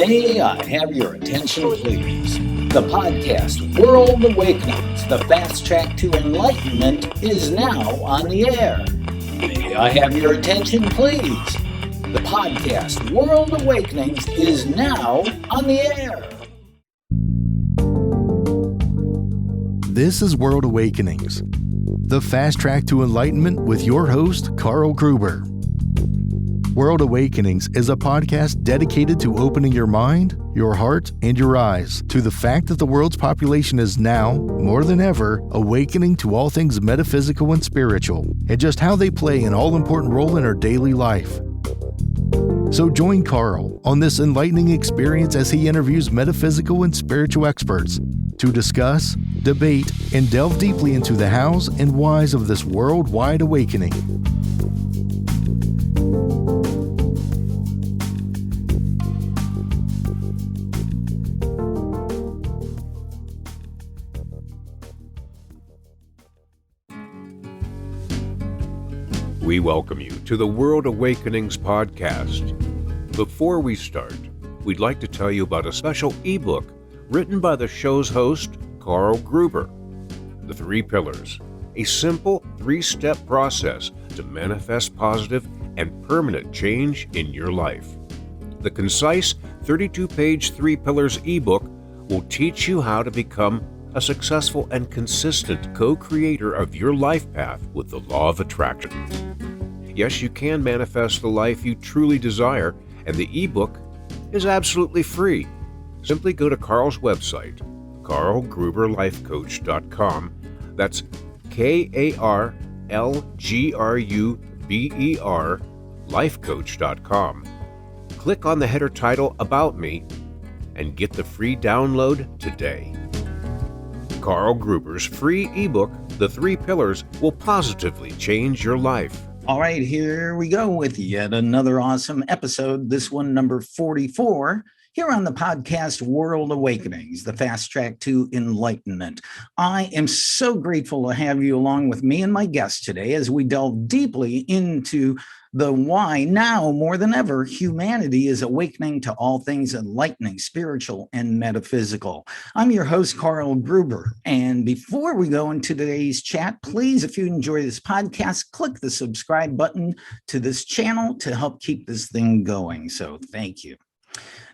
May I have your attention, please? The podcast World Awakenings, the fast track to enlightenment, is now on the air. May I have your attention, please? The podcast World Awakenings is now on the air. This is World Awakenings, the fast track to enlightenment with your host, Carl Gruber. World Awakenings is a podcast dedicated to opening your mind, your heart, and your eyes to the fact that the world's population is now, more than ever, awakening to all things metaphysical and spiritual, and just how they play an all-important role in our daily life. So join Carl on this enlightening experience as he interviews metaphysical and spiritual experts to discuss, debate, and delve deeply into the hows and whys of this worldwide awakening. We welcome you to the World Awakenings podcast. Before we start, we'd like to tell you about a special ebook written by the show's host, Carl Gruber. The Three Pillars, a simple three-step process to manifest positive and permanent change in your life. The concise 32-page Three Pillars ebook will teach you how to become a successful and consistent co-creator of your life path with the law of attraction. Yes, you can manifest the life you truly desire, and the ebook is absolutely free. Simply go to Carl's website, carlgruberlifecoach.com. That's KARLGRUBER lifecoach.com. Click on the header title About Me and get the free download today. Carl Gruber's free ebook, The Three Pillars, will positively change your life. All right, here we go with yet another awesome episode, this one number 44, here on the podcast World Awakenings, the fast track to enlightenment. I am so grateful to have you along with me and my guest today as we delve deeply into the why now more than ever humanity is awakening to all things enlightening, spiritual, and metaphysical. I'm your host, Carl Gruber. And before we go into today's chat, please, if you enjoy this podcast, click the subscribe button to this channel to help keep this thing going. So thank you.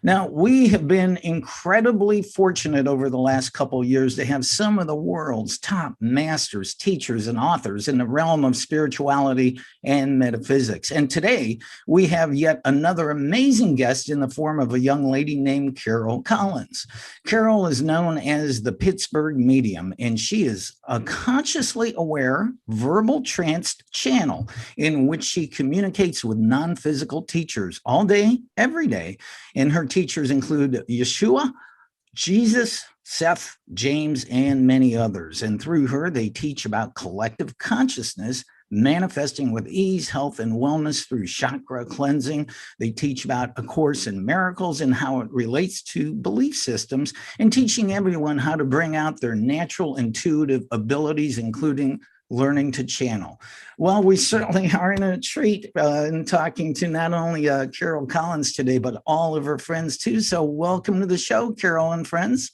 Now, we have been incredibly fortunate over the last couple of years to have some of the world's top masters, teachers, and authors in the realm of spirituality and metaphysics. And today, we have yet another amazing guest in the form of a young lady named Carol Collins. Carol is known as the Pittsburgh Medium, and she is a consciously aware verbal tranced channel in which she communicates with non-physical teachers all day, every day. And her teachers include Yeshua, Jesus, Seth, James, and many others. And through her, they teach about collective consciousness, manifesting with ease, health, and wellness through chakra cleansing. They teach about A Course in Miracles and how it relates to belief systems, and teaching everyone how to bring out their natural intuitive abilities, including learning to channel. Well, we certainly are in a treat in talking to not only Carol Collins today, but all of her friends too. So welcome to the show, Carol and friends.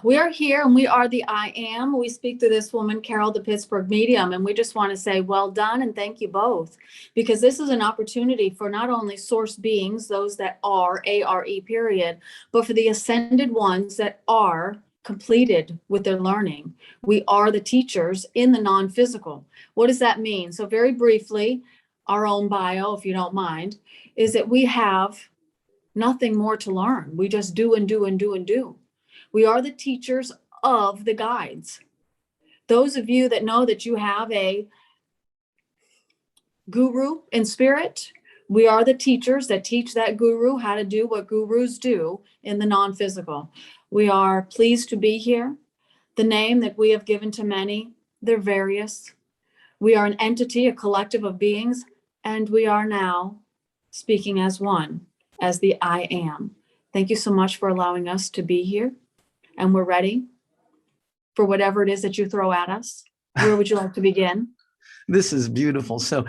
We are here and we are the I Am. We speak to this woman, Carol, the Pittsburgh Medium, and we just want to say well done and thank you both, because this is an opportunity for not only source beings, those that are, A-R-E period, but for the ascended ones that are completed with their learning. We are the teachers in the non-physical. What does that mean? So very briefly, our own bio, if you don't mind, is that we have nothing more to learn. We just do and do and do and do. We are the teachers of the guides. Those of you that know that you have a guru in spirit, we are the teachers that teach that guru how to do what gurus do in the non-physical. We are pleased to be here. The name that we have given to many, they're various. We are an entity, a collective of beings, and we are now speaking as one, as the I Am. Thank you so much for allowing us to be here. And we're ready for whatever it is that you throw at us. Where would you like to begin? This is beautiful. So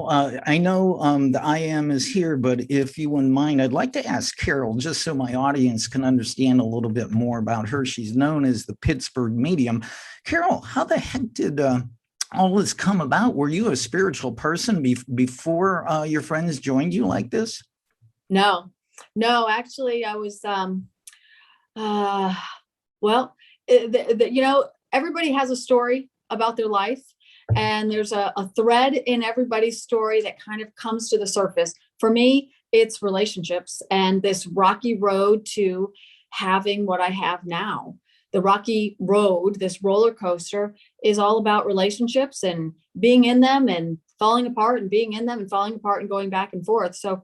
I know the IM is here, but if you wouldn't mind, I'd like to ask Carol, just so my audience can understand a little bit more about her. She's known as the Pittsburgh Medium. Carol, how the heck did all this come about? Were you a spiritual person before your friends joined you like this? No, actually I was, well, everybody has a story about their life. And there's a thread in everybody's story that kind of comes to the surface. For me, it's relationships and this rocky road to having what I have now. The rocky road, this roller coaster, is all about relationships and being in them and falling apart and being in them and falling apart and going back and forth. So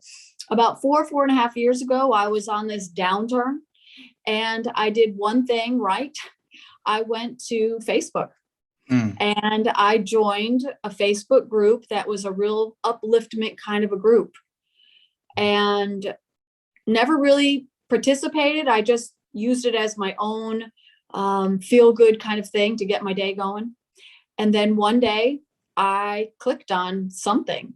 about 4.5 years ago, I was on this downturn and I did one thing right. I went to Facebook. And I joined a Facebook group that was a real upliftment kind of a group and never really participated. I just used it as my own feel good kind of thing to get my day going. And then one day I clicked on something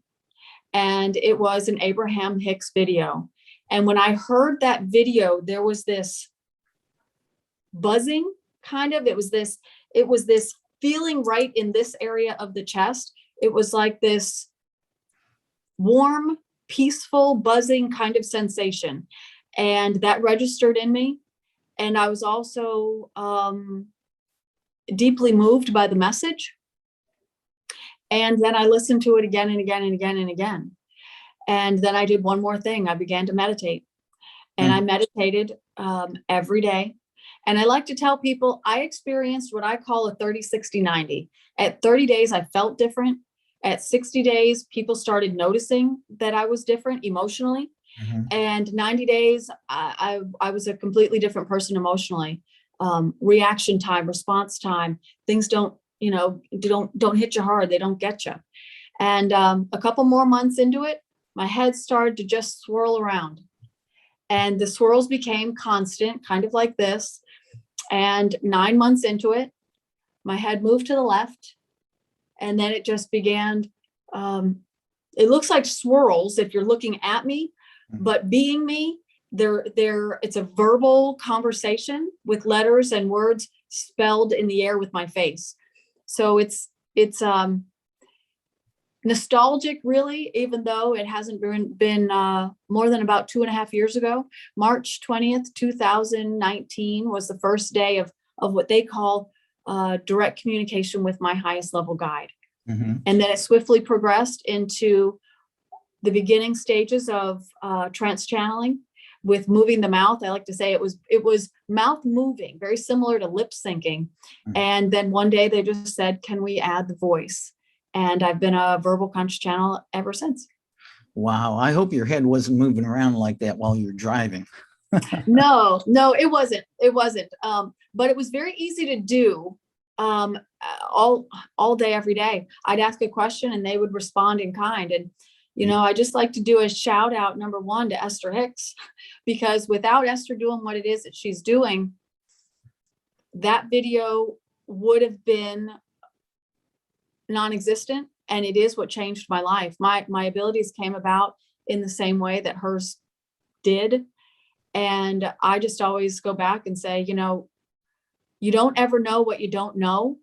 and it was an Abraham Hicks video. And when I heard that video, there was this buzzing kind of, it was this feeling right in this area of the chest. It was like this warm, peaceful, buzzing kind of sensation. And that registered in me. And I was also deeply moved by the message. And then I listened to it again and again and again and again. And then I did one more thing. I began to meditate. And I meditated every day. And I like to tell people I experienced what I call a 30, 60, 90. At 30 days, I felt different. At 60 days, people started noticing that I was different emotionally. And 90 days, I was a completely different person emotionally. Reaction time, response time, things don't hit you hard. They don't get you. And a couple more months into it, my head started to just swirl around. And the swirls became constant, kind of like this. And 9 months into it, my head moved to the left. And then it just began, it looks like swirls if you're looking at me, but being me, it's a verbal conversation with letters and words spelled in the air with my face. So it's nostalgic, really, even though it hasn't been more than about 2.5 years ago. March 20th, 2019 was the first day of what they call direct communication with my highest level guide. And then it swiftly progressed into the beginning stages of trance channeling with moving the mouth. I like to say it was mouth moving, very similar to lip syncing. And then one day they just said, can we add the voice? And I've been a verbal conscious channel ever since. Wow. I hope your head wasn't moving around like that while you're driving. No, it wasn't. But it was very easy to do all day, every day. I'd ask a question and they would respond in kind. And, I just like to do a shout out, number one, to Esther Hicks, because without Esther doing what it is that she's doing, that video would have been non-existent. And it is what changed my life. My abilities came about in the same way that hers did. And I just always go back and say, you don't ever know what you don't know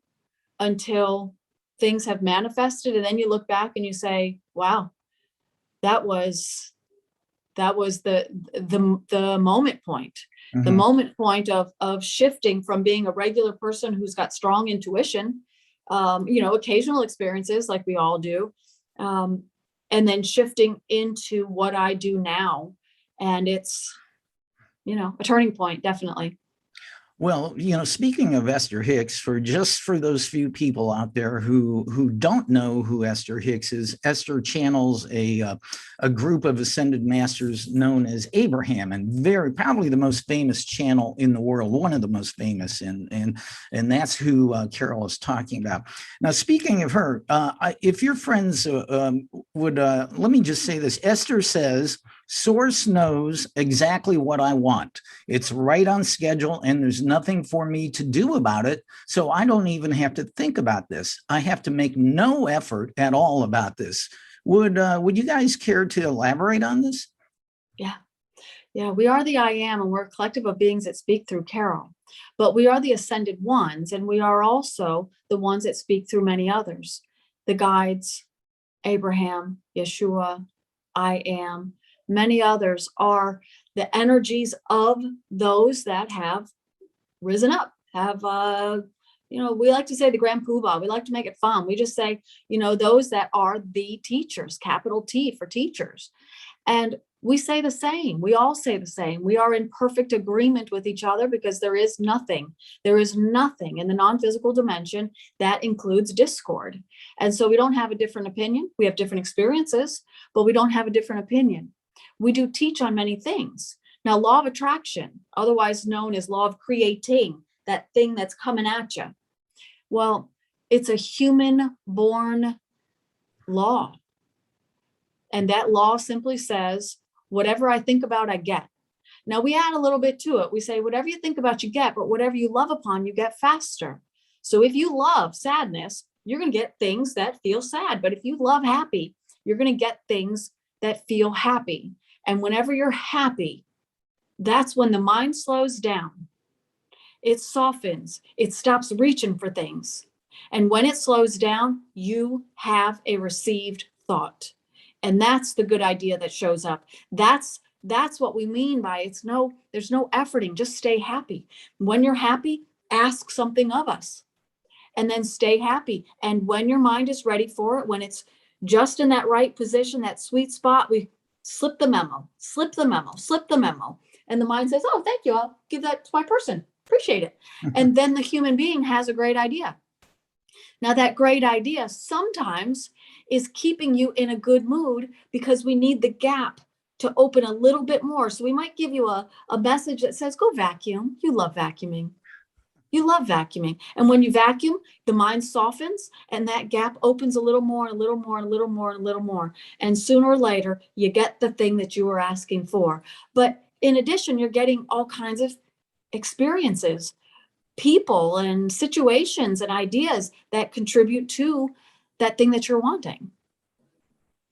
until things have manifested. And then you look back and you say, wow, that was the moment point, the moment point of shifting from being a regular person who's got strong intuition, occasional experiences like we all do, and then shifting into what I do now. And it's, a turning point, definitely. Well, speaking of Esther Hicks, for those few people out there who don't know who Esther Hicks is, Esther channels a group of ascended masters known as Abraham, and very probably the most famous channel in the world, one of the most famous, and that's who Carol is talking about. Now, speaking of her, if your friends would, let me just say this: Esther says Source knows exactly what I want. It's right on schedule, and there's nothing for me to do about it. So I don't even have to think about this. I have to make no effort at all about this. Would you guys care to elaborate on this? Yeah. Yeah, we are the I am, and we're a collective of beings that speak through Carol. But we are the ascended ones, and we are also the ones that speak through many others. The guides, Abraham, Yeshua, I am, many others are the energies of those that have risen up, have we like to say the grand poobah. We like to make it fun. We just say, those that are the teachers, capital T for teachers. And we say the same. We all say the same. We are in perfect agreement with each other because there is nothing in the non-physical dimension that includes discord. And so we don't have a different opinion. We have different experiences, but we don't have a different opinion. We do teach on many things. Now, law of attraction, otherwise known as law of creating, that thing that's coming at you. Well, it's a human-born law. And that law simply says, whatever I think about, I get. Now, we add a little bit to it. We say, whatever you think about, you get, but whatever you love upon, you get faster. So if you love sadness, you're going to get things that feel sad. But if you love happy, you're going to get things that feel happy. And whenever you're happy, that's when the mind slows down. It softens. It stops reaching for things. And when it slows down, you have a received thought. And that's the good idea that shows up. That's what we mean by there's no efforting, just stay happy. When you're happy, ask something of us and then stay happy. And when your mind is ready for it, when it's just in that right position, that sweet spot, we slip the memo. And the mind says, oh, thank you. I'll give that to my person. Appreciate it. And then the human being has a great idea. Now, that great idea sometimes is keeping you in a good mood because we need the gap to open a little bit more. So we might give you a message that says, go vacuum. You love vacuuming. And when you vacuum, the mind softens and that gap opens a little more, And sooner or later, you get the thing that you were asking for. But in addition, you're getting all kinds of experiences, people and situations and ideas that contribute to that thing that you're wanting.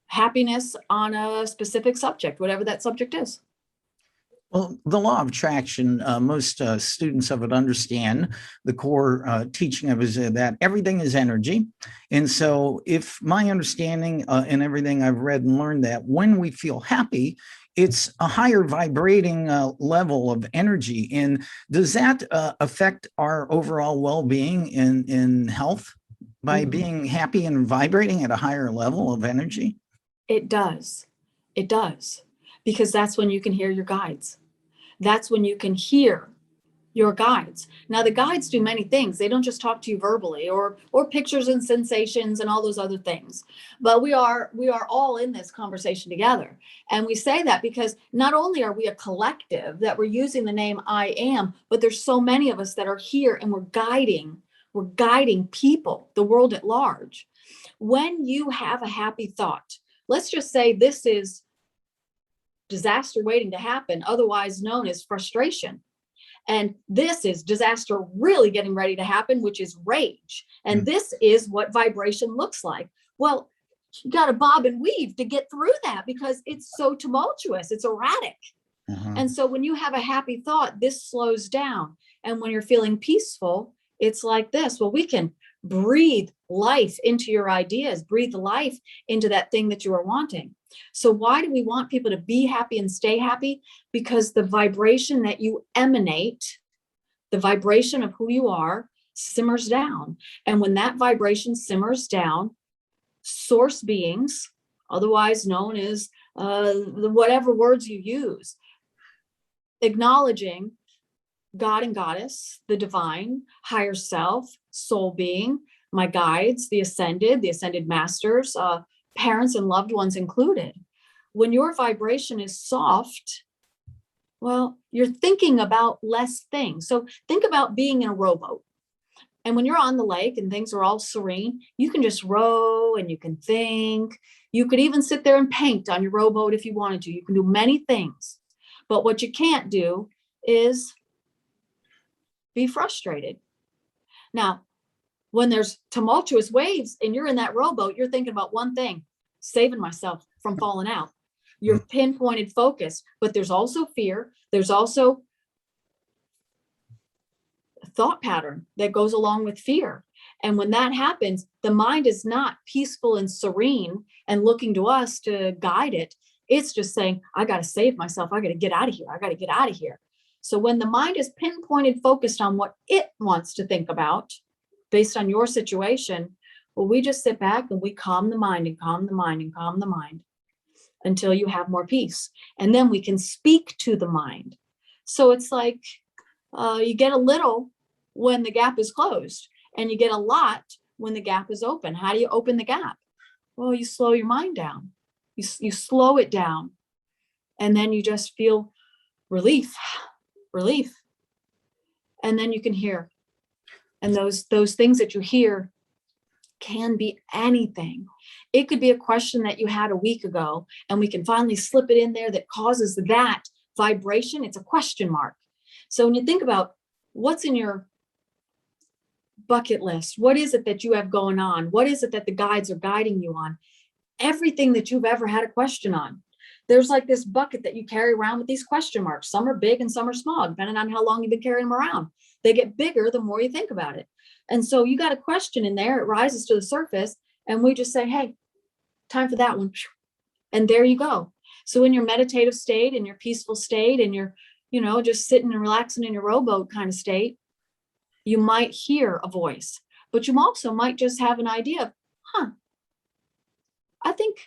Happiness on a specific subject, whatever that subject is. Well, the law of attraction, most students of it understand the core teaching of it is that everything is energy. And so if my understanding and everything I've read and learned that when we feel happy, it's a higher vibrating level of energy. And does that affect our overall well-being in health by being happy and vibrating at a higher level of energy? It does. Because that's when you can hear your guides. That's when you can hear your guides. Now, the guides do many things. They don't just talk to you verbally or pictures and sensations and all those other things. But we are all in this conversation together. And we say that because not only are we a collective that we're using the name I am, but there's so many of us that are here and we're guiding people, the world at large. When you have a happy thought, let's just say this is disaster waiting to happen, otherwise known as frustration. And this is disaster really getting ready to happen, which is rage. And this is what vibration looks like. Well, you got to bob and weave to get through that because it's so tumultuous. It's erratic. And so when you have a happy thought, this slows down. And when you're feeling peaceful, it's like this. Well, we can breathe life into your ideas, breathe life into that thing that you are wanting. So why do we want people to be happy and stay happy? Because the vibration that you emanate, the vibration of who you are, simmers down. And when that vibration simmers down, source beings, otherwise known as whatever words you use, acknowledging God and Goddess, the divine, higher self, soul being, my guides, the ascended masters, parents and loved ones included. When your vibration is soft, well, you're thinking about less things. So think about being in a rowboat. And when you're on the lake and things are all serene, you can just row and you can think. You could even sit there and paint on your rowboat if you wanted to. You can do many things. But what you can't do is be frustrated. Now, when there's tumultuous waves and you're in that rowboat, you're thinking about one thing, saving myself from falling out. You're pinpointed focus, but there's also fear. There's also a thought pattern that goes along with fear. And when that happens, the mind is not peaceful and serene and looking to us to guide it. It's just saying, I got to save myself. I got to get out of here. I got to get out of here. So when the mind is pinpointed, focused on what it wants to think about based on your situation, well, we just sit back and we calm the mind and calm the mind and calm the mind until you have more peace. And then we can speak to the mind. So it's like you get a little when the gap is closed, and you get a lot when the gap is open. How do you open the gap? Well, you slow your mind down. You slow it down, and then you just feel relief. And then you can hear. And those things that you hear can be anything. It could be a question that you had a week ago, and we can finally slip it in there that causes that vibration. It's a question mark. So when you think about what's in your bucket list, what is it that you have going on? What is it that the guides are guiding you on? Everything that you've ever had a question on. There's like this bucket that you carry around with these question marks. Some are big and some are small, depending on how long you've been carrying them around. They get bigger the more you think about it. And so you got a question in there, it rises to the surface, and we just say, hey, time for that one. And there you go. So in your meditative state, in your peaceful state, and you're, just sitting and relaxing in your rowboat kind of state, you might hear a voice, but you also might just have an idea of, I think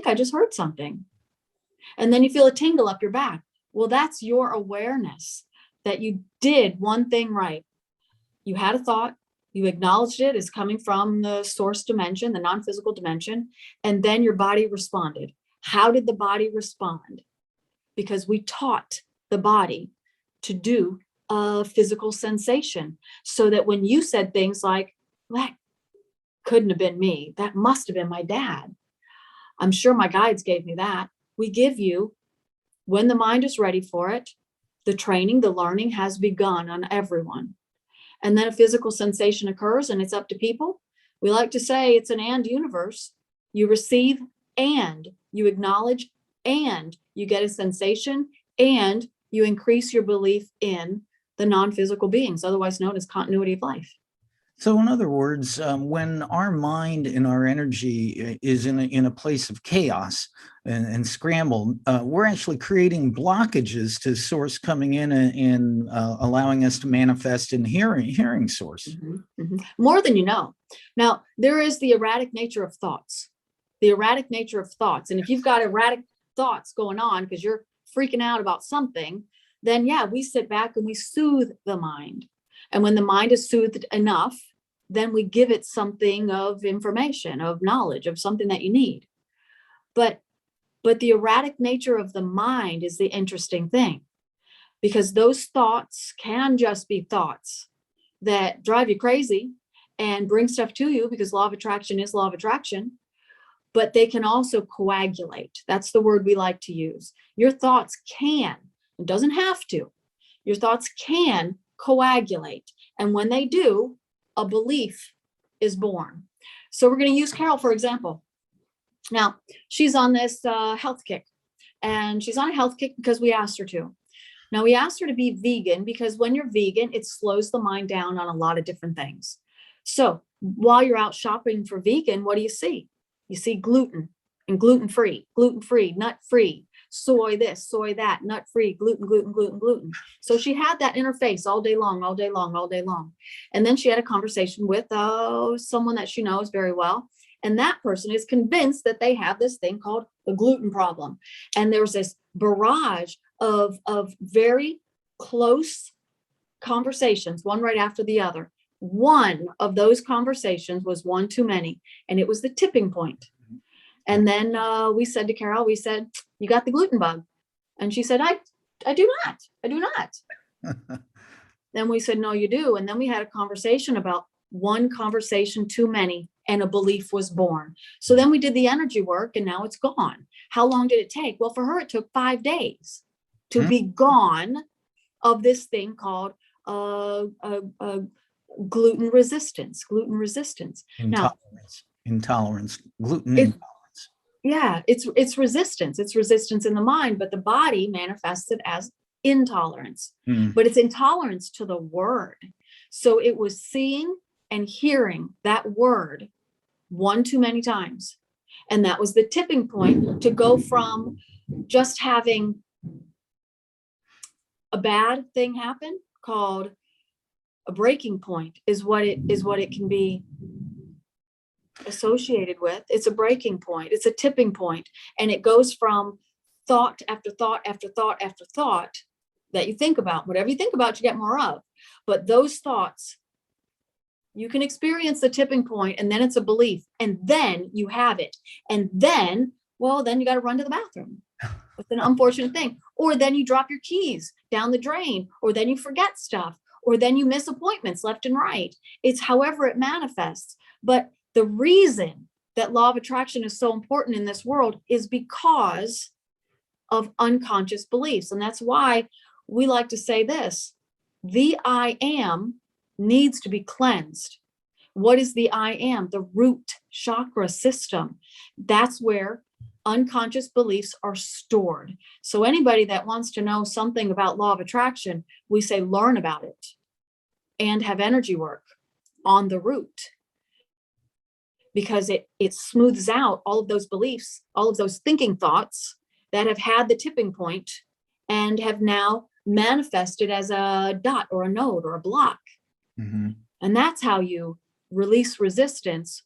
I just heard something. And then you feel a tingle up your back. Well, that's your awareness that you did one thing right. You had a thought, you acknowledged it as coming from the source dimension, the non-physical dimension, and then your body responded. How did the body respond? Because we taught the body to do a physical sensation, so that when you said things like, that couldn't have been me, that must have been my dad, I'm sure my guides gave me that. We give you, when the mind is ready for it, the training, the learning has begun on everyone. And then a physical sensation occurs, and it's up to people. We like to say it's an and universe. You receive and you acknowledge and you get a sensation and you increase your belief in the non-physical beings, otherwise known as continuity of life. So in other words, when our mind and our energy is in a place of chaos and scramble, we're actually creating blockages to source coming in and allowing us to manifest in hearing source. Mm-hmm, mm-hmm. More than you know. Now, there is the erratic nature of thoughts. The erratic nature of thoughts. And if you've got erratic thoughts going on because you're freaking out about something, then yeah, we sit back and we soothe the mind. And when the mind is soothed enough, then we give it something of information, of knowledge, of something that you need. But the erratic nature of the mind is the interesting thing, because those thoughts can just be thoughts that drive you crazy and bring stuff to you, because law of attraction is law of attraction, but they can also coagulate. That's the word we like to use. Your thoughts can, it doesn't have to, your thoughts can coagulate. And when they do, a belief is born. So we're going to use Carol, for example. Now, she's on this health kick, and she's on a health kick because we asked her to. Now, we asked her to be vegan because when you're vegan, it slows the mind down on a lot of different things. So while you're out shopping for vegan, what do you see? You see gluten and gluten-free, nut-free, soy this, soy that, nut-free, gluten. So she had that in her face all day long. And then she had a conversation with someone that she knows very well. And that person is convinced that they have this thing called the gluten problem. And there's this barrage of very close conversations, one right after the other. One of those conversations was one too many, and it was the tipping point. And then we said to Carol, we said, you got the gluten bug. And she said, I do not. Then we said, no, you do. And then we had a conversation about one conversation too many. and a belief was born. So then we did the energy work and now it's gone. How long did it take? Well, for her, it took 5 days to be gone of this thing called gluten resistance. Now, Intolerance, gluten It- intolerance. yeah, it's resistance. It's resistance in the mind, but the body manifests it as intolerance. Mm. But it's intolerance to the word. So it was seeing and hearing that word one too many times. And that was the tipping point to go from just having a bad thing happen, called a breaking point is what it can be associated with. It's a breaking point. It's a tipping point. And it goes from thought after thought after thought after thought that you think about. Whatever you think about, you get more of. But those thoughts, you can experience the tipping point, and then it's a belief, and then you have it. And then, well, then you got to run to the bathroom. It's an unfortunate thing. Or then you drop your keys down the drain, or then you forget stuff, or then you miss appointments left and right. It's however it manifests. But the reason that law of attraction is so important in this world is because of unconscious beliefs. And that's why we like to say this: the I am needs to be cleansed. What is the I am? The root chakra system. That's where unconscious beliefs are stored. So anybody that wants to know something about law of attraction, we say learn about it and have energy work on the root, because it smooths out all of those beliefs, all of those thinking thoughts that have had the tipping point and have now manifested as a dot or a node or a block. Mm-hmm. And that's how you release resistance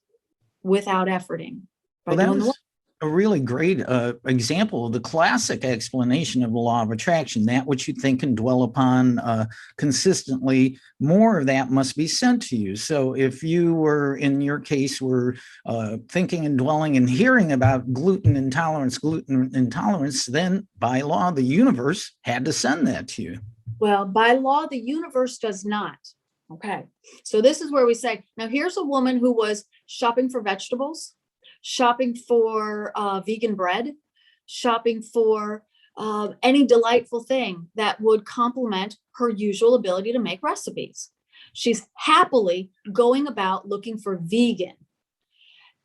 without efforting. Well, that was a really great example of the classic explanation of the law of attraction. That which you think and dwell upon consistently, more of that must be sent to you. So if you were, in your case, were thinking and dwelling and hearing about gluten intolerance, then by law, the universe had to send that to you. Well, by law, the universe does not. Okay. So this is where we say, now here's a woman who was shopping for vegetables, shopping for vegan bread, shopping for any delightful thing that would complement her usual ability to make recipes. She's happily going about looking for vegan.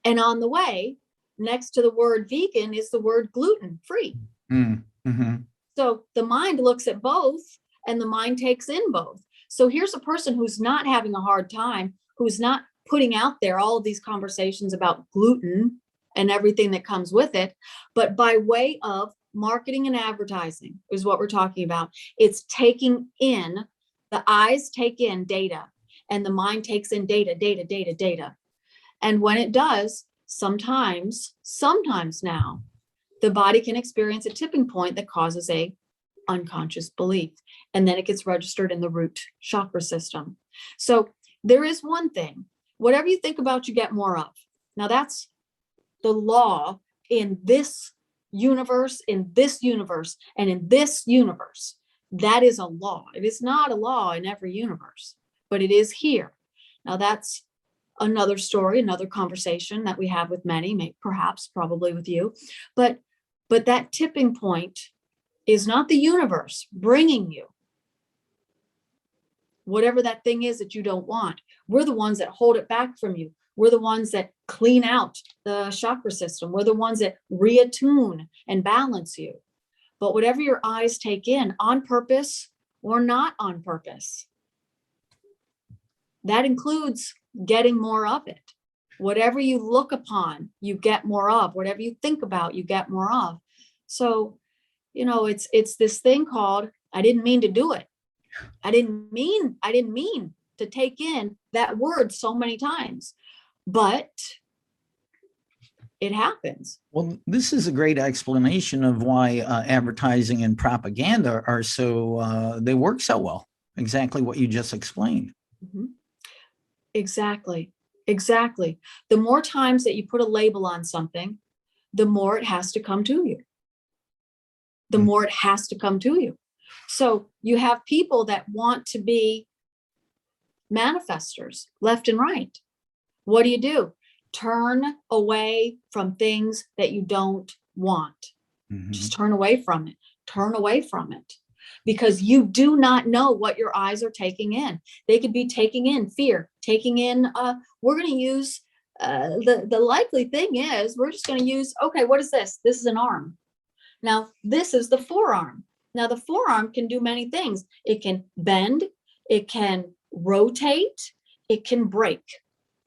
And on the way, next to the word vegan is the word gluten free. Mm-hmm. So the mind looks at both and the mind takes in both. So here's a person who's not having a hard time, who's not putting out there all of these conversations about gluten and everything that comes with it, but by way of marketing and advertising is what we're talking about. It's taking in, the eyes take in data and the mind takes in data. And when it does, sometimes now, the body can experience a tipping point that causes a unconscious belief. And then it gets registered in the root chakra system. So there is one thing, whatever you think about, you get more of. Now that's the law in this universe, and in this universe. That is a law. It is not a law in every universe, but it is here. Now that's another story, another conversation that we have with many, probably with you. But that tipping point is not the universe bringing you whatever that thing is that you don't want. We're the ones that hold it back from you. We're the ones that clean out the chakra system. We're the ones that reattune and balance you. But whatever your eyes take in, on purpose or not on purpose, that includes getting more of it. Whatever you look upon, you get more of. Whatever you think about, you get more of. So, it's this thing called, I didn't mean to do it. I didn't mean to take in that word so many times, but it happens. Well, this is a great explanation of why advertising and propaganda are so, they work so well. Exactly what you just explained. Mm-hmm. Exactly. The more times that you put a label on something, the more it has to come to you. So you have people that want to be manifestors left and right. What do? turn away from things that you don't want. Mhm. Just turn away from it. Turn away from it. Because you do not know what your eyes are taking in. They could be taking in fear, taking in, we're going to use, the likely thing is we're just going to use, okay, what is this? This is an arm. Now, this is the forearm. Now, the forearm can do many things. It can bend, it can rotate, it can break.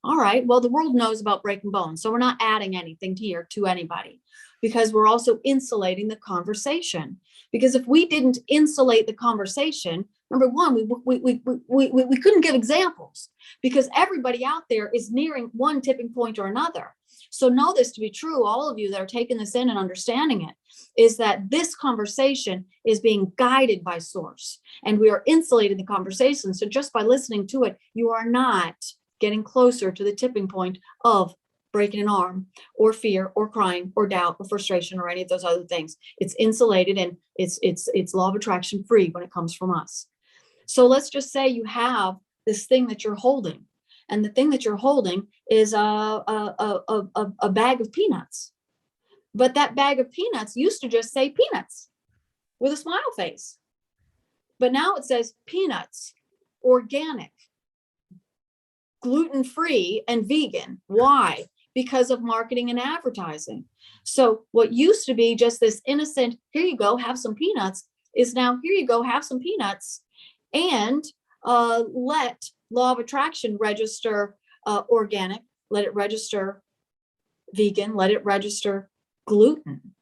All right, well, the world knows about breaking bones, so we're not adding anything here to anybody, because we're also insulating the conversation. Because if we didn't insulate the conversation, number one, we couldn't give examples, because everybody out there is nearing one tipping point or another. So know this to be true, all of you that are taking this in and understanding it, is that this conversation is being guided by source, and we are insulating the conversation. So just by listening to it, you are not getting closer to the tipping point of breaking an arm or fear or crying or doubt or frustration or any of those other things. It's insulated, and it's law of attraction free when it comes from us. So let's just say you have this thing that you're holding, and the thing that you're holding is a bag of peanuts. But that bag of peanuts used to just say peanuts with a smile face. But now it says peanuts, organic, gluten-free, and vegan. Why? Because of marketing and advertising. So what used to be just this innocent, here you go, have some peanuts, is now, here you go, have some peanuts, and let law of attraction register organic, let it register vegan, let it register gluten,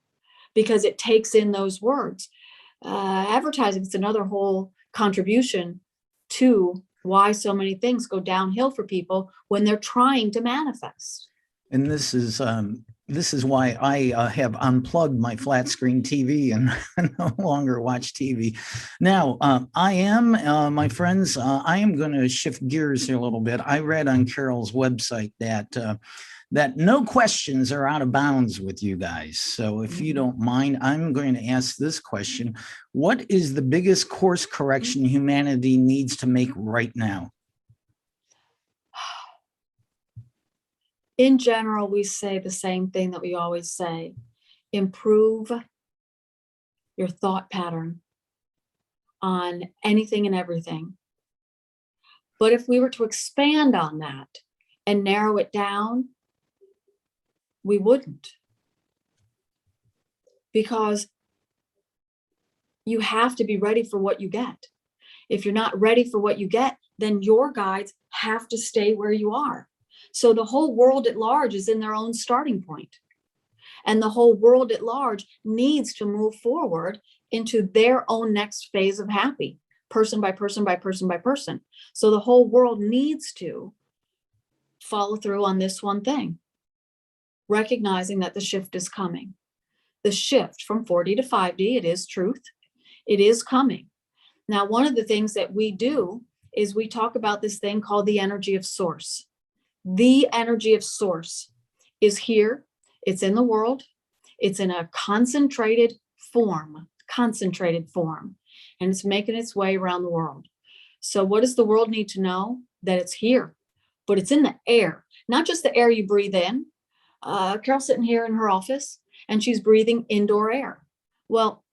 because it takes in those words. Advertising is another whole contribution to why so many things go downhill for people when they're trying to manifest. And this is why I have unplugged my flat screen TV and no longer watch TV. Now, my friends, I am going to shift gears here a little bit. I read on Carol's website that no questions are out of bounds with you guys. So if you don't mind, I'm going to ask this question. What is the biggest course correction humanity needs to make right now? In general, we say the same thing that we always say: improve your thought pattern on anything and everything. But if we were to expand on that and narrow it down, we wouldn't. Because you have to be ready for what you get. If you're not ready for what you get, then your guides have to stay where you are. So the whole world at large is in their own starting point. And the whole world at large needs to move forward into their own next phase of happy, person by person by person by person. So the whole world needs to follow through on this one thing, recognizing that the shift is coming. The shift from 4D to 5D, it is truth. It is coming. Now, one of the things that we do is we talk about this thing called the energy of source. The energy of source is here. It's in the world. It's in a concentrated form, and it's making its way around the world. So what does the world need to know? That it's here, but it's in the air, not just the air you breathe in. Carol's sitting here in her office and she's breathing indoor air. Well,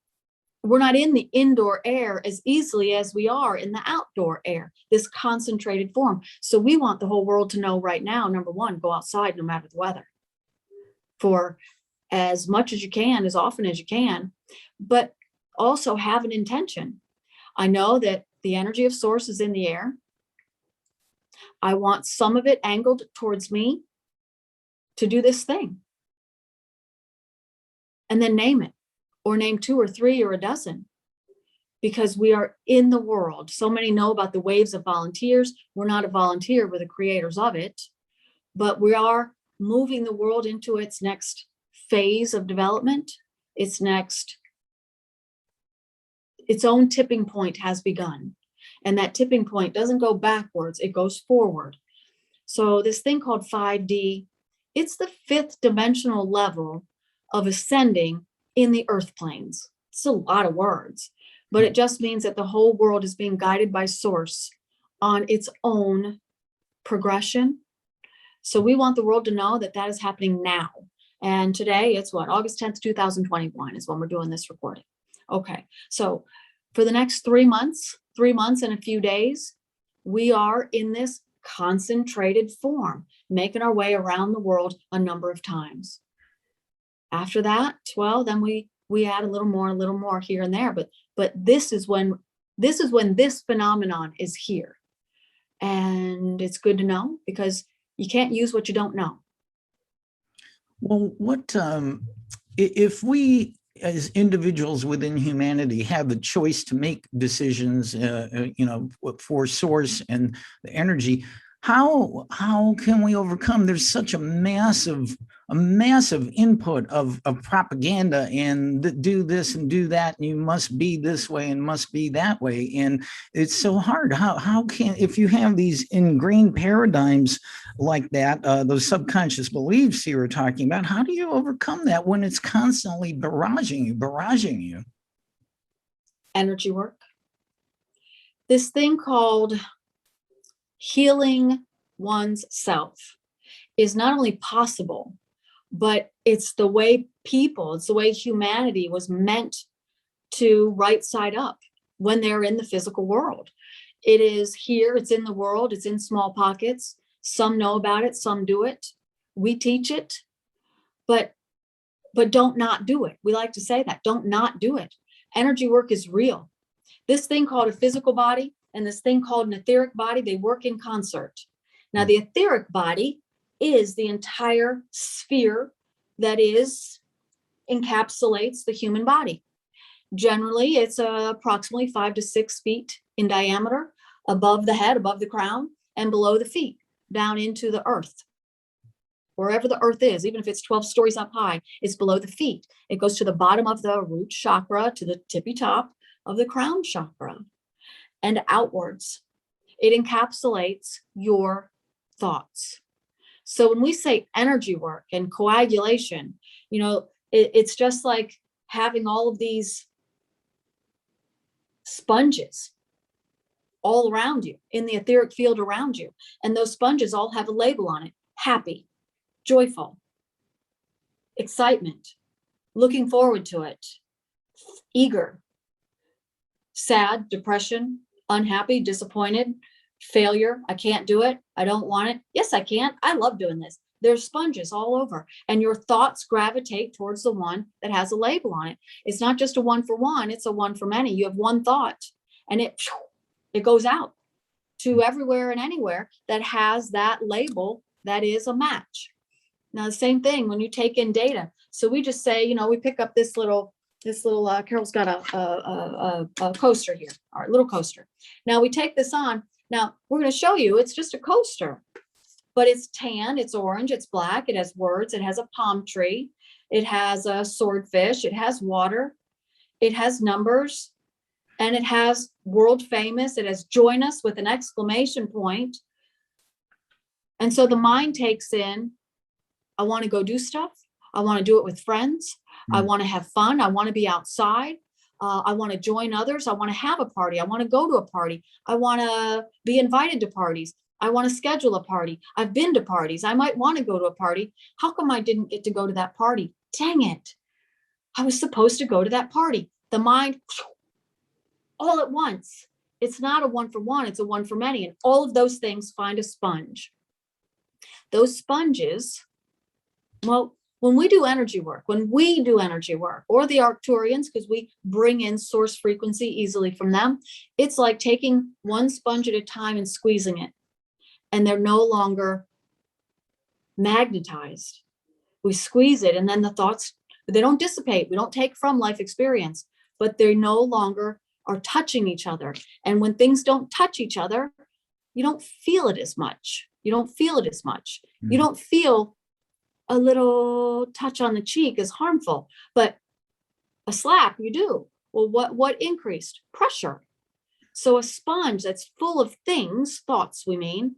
we're not in the indoor air as easily as we are in the outdoor air, this concentrated form. So we want the whole world to know right now, number one, go outside no matter the weather for as much as you can, as often as you can, but also have an intention. I know that the energy of source is in the air. I want some of it angled towards me to do this thing. And then name it, or name 2 or 3 or a dozen, because we are in the world. So many know about the waves of volunteers. We're not a volunteer, we're the creators of it, but we are moving the world into its next phase of development. Its own tipping point has begun. And that tipping point doesn't go backwards, it goes forward. So this thing called 5D, it's the 5th dimensional level of ascending in the earth planes. It's a lot of words, but it just means that the whole world is being guided by source on its own progression, So we want the world to know that that is happening now. And today it's what, August 10th, 2021 is when we're doing this recording. Okay. So for the next 3 months and a few days, we are in this concentrated form, making our way around the world a number of times. After that, well, then we add a little more here and there. But this is when this phenomenon is here. And it's good to know, because you can't use what you don't know. Well, what if we as individuals within humanity have the choice to make decisions, for source and the energy, how can we overcome? There's such a massive input of propaganda, and do this and do that, and you must be this way and must be that way, and it's so hard. How can, if you have these ingrained paradigms like that, those subconscious beliefs you were talking about, how do you overcome that when it's constantly barraging you? Energy work. This thing called healing one's self is not only possible, but it's the way humanity was meant to right side up when they're in the physical world. It is here, it's in the world, it's in small pockets. Some know about it, some do it. We teach it, but don't not do it. We like to say that, don't not do it. Energy work is real. This thing called a physical body and this thing called an etheric body, they work in concert. Now, the etheric body is the entire sphere that encapsulates the human body. Generally, it's approximately 5 to 6 feet in diameter, above the head, above the crown, and below the feet, down into the earth. Wherever the earth is, even if it's 12 stories up high, it's below the feet. It goes to the bottom of the root chakra, to the tippy top of the crown chakra, and outwards. It encapsulates your thoughts. So when we say energy work and coagulation, it's just like having all of these sponges all around you, in the etheric field around you. And those sponges all have a label on it: happy, joyful, excitement, looking forward to it, eager, sad, depression, unhappy, disappointed, failure, I can't do it, I don't want it. Yes, I can. I love doing this. There's sponges all over, and your thoughts gravitate towards the one that has a label on it. It's not just a one for one, it's a one for many. You have one thought, and it goes out to everywhere and anywhere that has that label that is a match. Now, the same thing when you take in data. So we just say, we pick up this little Carol's got a coaster here, our little coaster. Now we take this on. Now we're going to show you it's just a coaster, but it's tan, it's orange, it's black, it has words, it has a palm tree, it has a swordfish, it has water, it has numbers, and it has world famous, it has join us with an exclamation point. And so the mind takes in, I want to go do stuff. I want to do it with friends. I want to have fun. I want to be outside. I want to join others. I want to have a party. I want to go to a party. I want to be invited to parties. I want to schedule a party. I've been to parties. I might want to go to a party. How come I didn't get to go to that party? Dang it. I was supposed to go to that party. The mind, all at once. It's not a one for one. It's a one for many. And all of those things find a sponge. Those sponges, well, when we do energy work, or the Arcturians, because we bring in source frequency easily from them, it's like taking one sponge at a time and squeezing it. And they're no longer magnetized. We squeeze it, and then the thoughts, they don't dissipate. We don't take from life experience, but they no longer are touching each other. And when things don't touch each other, you don't feel it as much. You don't feel a little touch on the cheek is harmful, but a slap, you do. Well, what increased? Pressure. So a sponge that's full of things, thoughts, we mean,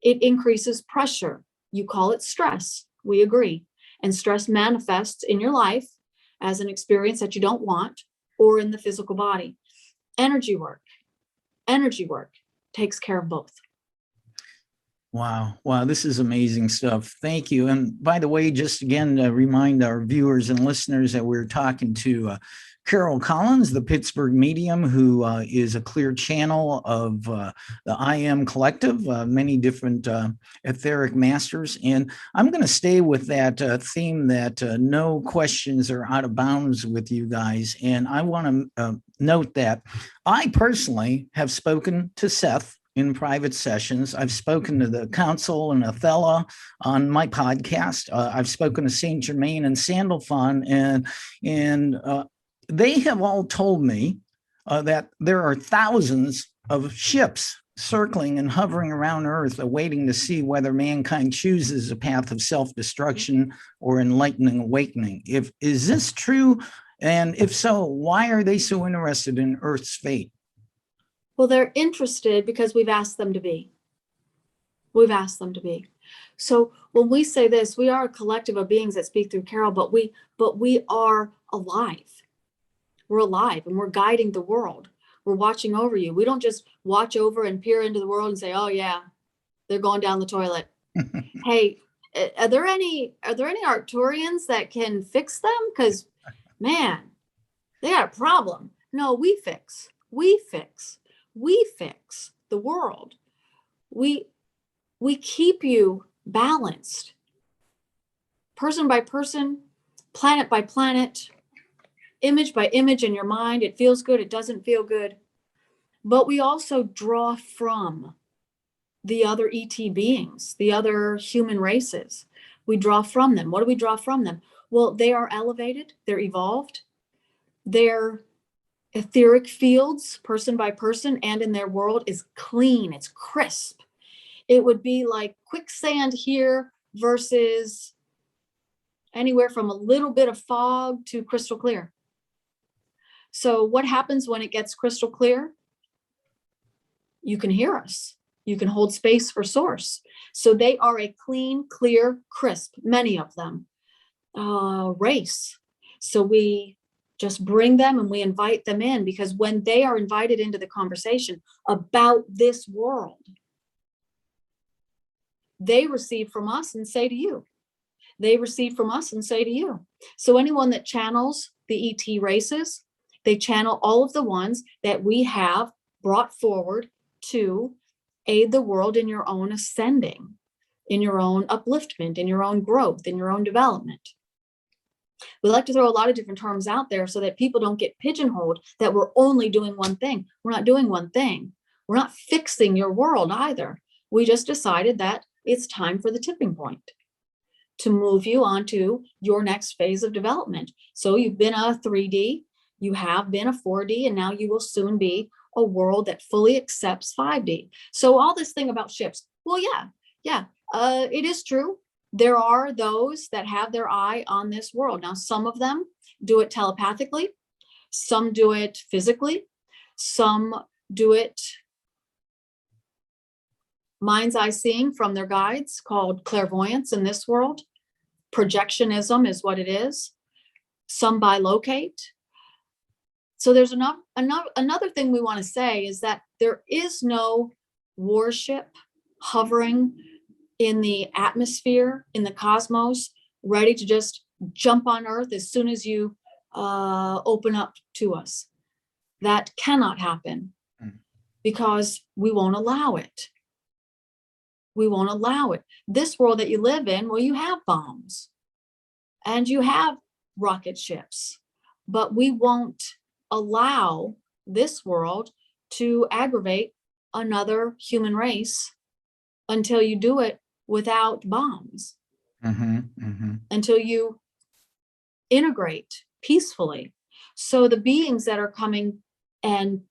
it increases pressure. You call it stress. We agree. And stress manifests in your life as an experience that you don't want, or in the physical body. Energy work takes care of both. Wow. Wow. This is amazing stuff. Thank you. And by the way, just again, to remind our viewers and listeners that we're talking to Carol Collins, the Pittsburgh medium, who is a clear channel of the I Am Collective, many different etheric masters. And I'm going to stay with that theme that no questions are out of bounds with you guys. And I want to note that I personally have spoken to Seth in private sessions. I've spoken to the council and Othello on my podcast. I've spoken to Saint Germain and Sandalphon, and they have all told me that there are thousands of ships circling and hovering around Earth, awaiting to see whether mankind chooses a path of self-destruction or enlightening awakening. Is this true? And if so, why are they so interested in Earth's fate? Well, they're interested because we've asked them to be. We've asked them to be. So when we say this, we are a collective of beings that speak through Carol, but we are alive. We're alive and we're guiding the world. We're watching over you. We don't just watch over and peer into the world and say, oh yeah, they're going down the toilet. Hey, are there any Arcturians that can fix them? Because man, they got a problem. No, we fix the world. We keep you balanced, person by person, planet by planet, image by image in your mind. It feels good, it doesn't feel good. But we also draw from the other ET beings, the other human races. We draw from them. What do we draw from them? Well, they are elevated, they're evolved, they're etheric fields, person by person, and in their world is clean, it's crisp. It would be like quicksand here versus anywhere from a little bit of fog to crystal clear. So what happens when it gets crystal clear? You can hear us. You can hold space for source. So they are a clean, clear, crisp, many of them, race. So we just bring them and we invite them in, because when they are invited into the conversation about this world, they receive from us and say to you. They receive from us and say to you. So anyone that channels the ET races, they channel all of the ones that we have brought forward to aid the world in your own ascending, in your own upliftment, in your own growth, in your own development. We like to throw a lot of different terms out there so that people don't get pigeonholed that we're only doing one thing. We're not doing one thing. We're not fixing your world either. We just decided that it's time for the tipping point to move you onto your next phase of development. So you've been a 3D, you have been a 4D, and now you will soon be a world that fully accepts 5D. So all this thing about ships, well, yeah, it is true. There are those that have their eye on this world. Now, some of them do it telepathically, some do it physically, some do it mind's eye seeing from their guides, called clairvoyance in this world. Projectionism is what it is. Some bilocate. So there's another thing we want to say is that there is no warship hovering in the atmosphere, in the cosmos, ready to just jump on Earth as soon as you open up to us. That cannot happen because we won't allow it. We won't allow it. This world that you live in, well, you have bombs and you have rocket ships, but we won't allow this world to aggravate another human race until you do it without bombs, until you integrate peacefully. So the beings that are coming and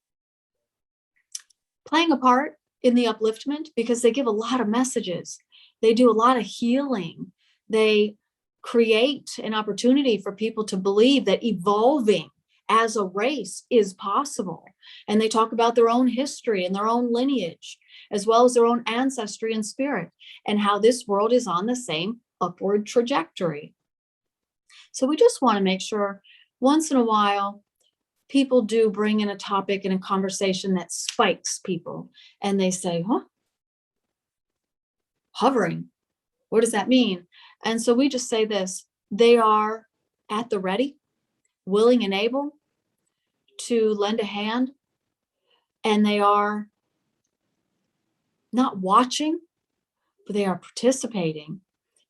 playing a part in the upliftment, because they give a lot of messages, they do a lot of healing, they create an opportunity for people to believe that evolving as a race is possible. And they talk about their own history and their own lineage, as well as their own ancestry and spirit, and how this world is on the same upward trajectory. So we just want to make sure once in a while, people do bring in a topic and a conversation that spikes people, and they say, huh? hovering. What does that mean? And so we just say this: they are at the ready, willing and able to lend a hand, and they are not watching, but they are participating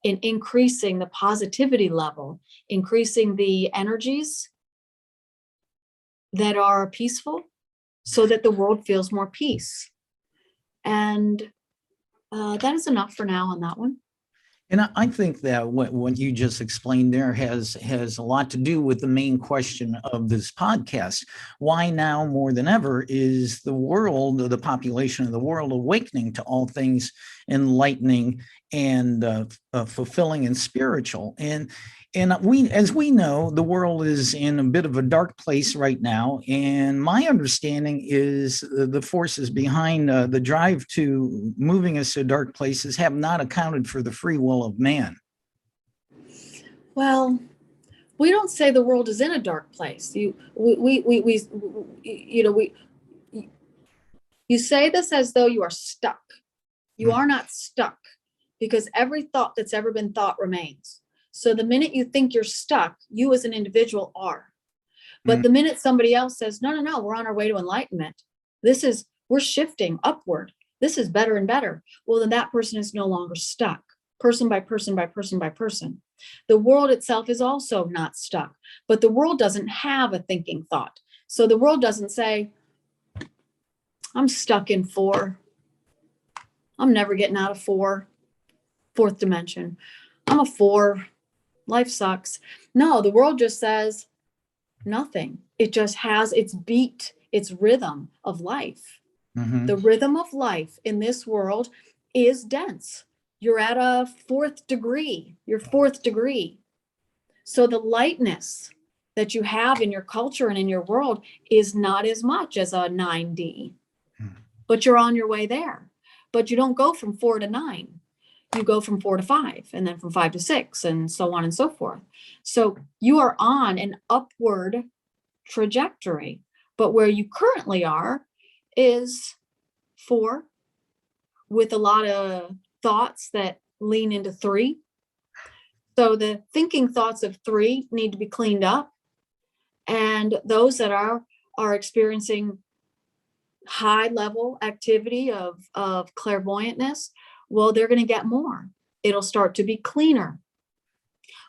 in increasing the positivity level, increasing the energies that are peaceful, so that the world feels more peace. And that is enough for now on that one. And I think that what you just explained there has a lot to do with the main question of this podcast. Why now more than ever is the world, the population of the world, awakening to all things enlightening and fulfilling and spiritual? And we, as we know, the world is in a bit of a dark place right now. And my understanding is the forces behind the drive to moving us to dark places have not accounted for the free will of man. Well, we don't say the world is in a dark place. You say this as though you are stuck. You are not stuck, because every thought that's ever been thought remains. So the minute you think you're stuck, you as an individual are. But the minute somebody else says, no, we're on our way to enlightenment. We're shifting upward. This is better and better. Well, then that person is no longer stuck, person by person by person by person. The world itself is also not stuck, but the world doesn't have a thinking thought. So the world doesn't say, I'm stuck in 4. I'm never getting out of 4, fourth dimension. I'm a 4. Life sucks. No, the world just says nothing. It just has its beat, its rhythm of life. Mm-hmm. The rhythm of life in this world is dense. You're at a 4th degree, your 4th degree. So the lightness that you have in your culture and in your world is not as much as a 9D, but you're on your way there. But you don't go from 4 to 9. You go from 4 to 5, and then from 5 to 6, and so on and so forth. So you are on an upward trajectory, but where you currently are is 4, with a lot of thoughts that lean into 3. So the thinking thoughts of 3 need to be cleaned up. And those that are experiencing high level activity of clairvoyantness, well, they're going to get more. It'll start to be cleaner.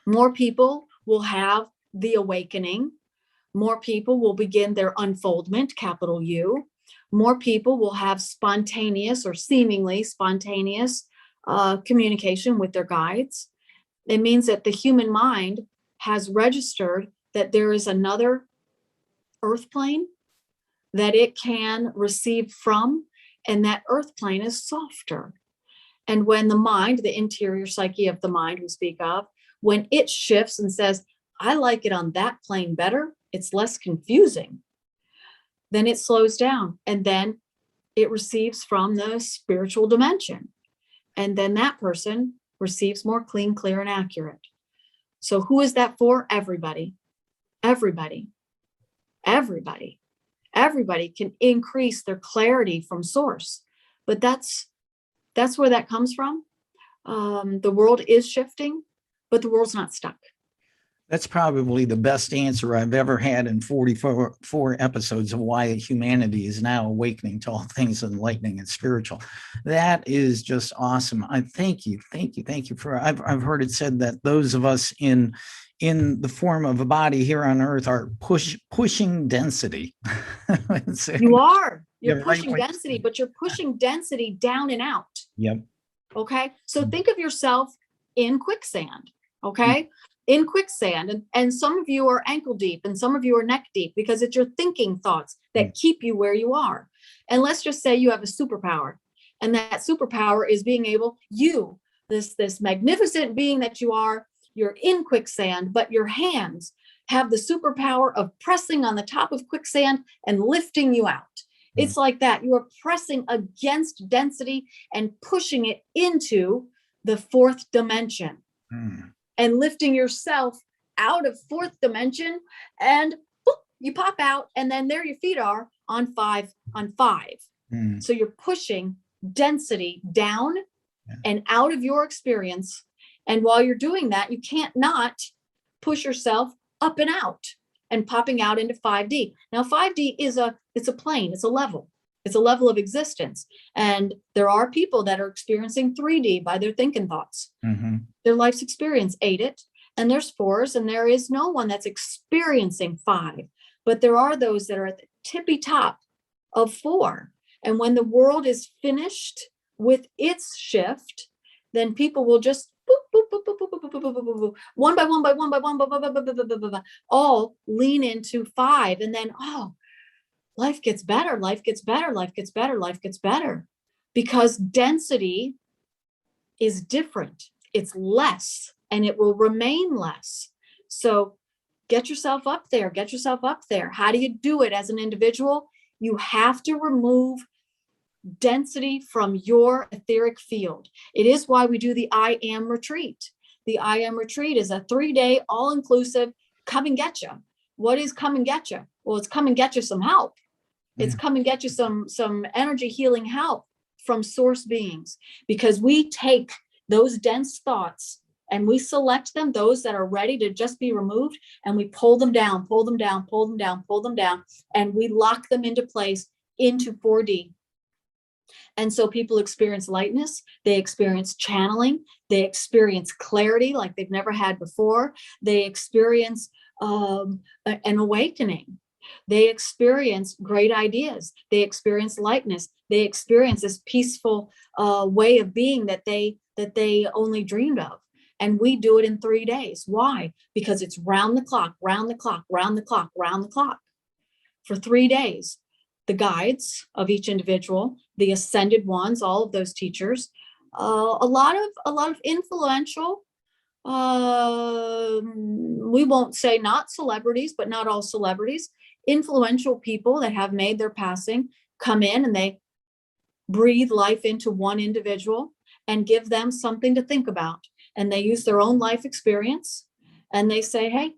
More people will have the awakening. More people will begin their unfoldment, capital U. More people will have spontaneous or seemingly spontaneous communication with their guides. It means that the human mind has registered that there is another earth plane that it can receive from, and that earth plane is softer. And when the mind, the interior psyche of the mind we speak of, when it shifts and says, I like it on that plane better, it's less confusing, then it slows down, and then it receives from the spiritual dimension. And then that person receives more clean, clear, and accurate. So who is that for? Everybody. Everybody. Everybody. Everybody can increase their clarity from source. But that's where that comes from. The world is shifting, but the world's not stuck. That's probably the best answer I've ever had in 44 episodes of why humanity is now awakening to all things enlightening and spiritual. That is just awesome. I thank you for. I've heard it said that those of us in the form of a body here on Earth are pushing density. You are. You're Yeah, pushing right. density, but you're pushing density down and out. Yep. Okay. So think of yourself in quicksand. Okay. In quicksand. And some of you are ankle deep and some of you are neck deep, because it's your thinking thoughts that keep you where you are. And let's just say you have a superpower, and that superpower is being able, this magnificent being that you are, you're in quicksand, but your hands have the superpower of pressing on the top of quicksand and lifting you out. It's like that. You are pressing against density and pushing it into the 4th dimension. And lifting yourself out of 4th dimension, and boop, you pop out, and then there your feet are on 5. So you're pushing density down and out of your experience. And while you're doing that, you can't not push yourself up and out and popping out into 5D. Now, 5D it's a plane, it's a level of existence. And there are people that are experiencing 3D by their thinking thoughts. Mm-hmm. Their life's experience ate it. And there's 4s, and there is no one that's experiencing 5. But there are those that are at the tippy top of 4. And when the world is finished with its shift, then people will just one by one, all lean into 5. And then, life gets better, life gets better, life gets better, life gets better. Because density is different. It's less, and it will remain less. So get yourself up there, get yourself up there. How do you do it as an individual? You have to remove density from your etheric field. It is why we do the I Am retreat. The I Am retreat is a 3-day all-inclusive come and get you. What is come and get you? Well, it's come and get you some help. It's come and get you some energy healing help from source beings, because we take those dense thoughts and we select them, those that are ready to just be removed, and we pull them down, pull them down, pull them down, pull them down, and we lock them into place into 4D. And so people experience lightness, they experience channeling, they experience clarity like they've never had before, they experience an awakening, they experience great ideas, they experience lightness, they experience this peaceful way of being that they only dreamed of. And we do it in 3 days. Why? Because it's round the clock, round the clock, round the clock, round the clock for 3 days. The guides of each individual, the ascended ones, all of those teachers, a lot of influential, we won't say not celebrities, but not all celebrities, influential people that have made their passing come in, and they breathe life into one individual and give them something to think about. And they use their own life experience, and they say, hey,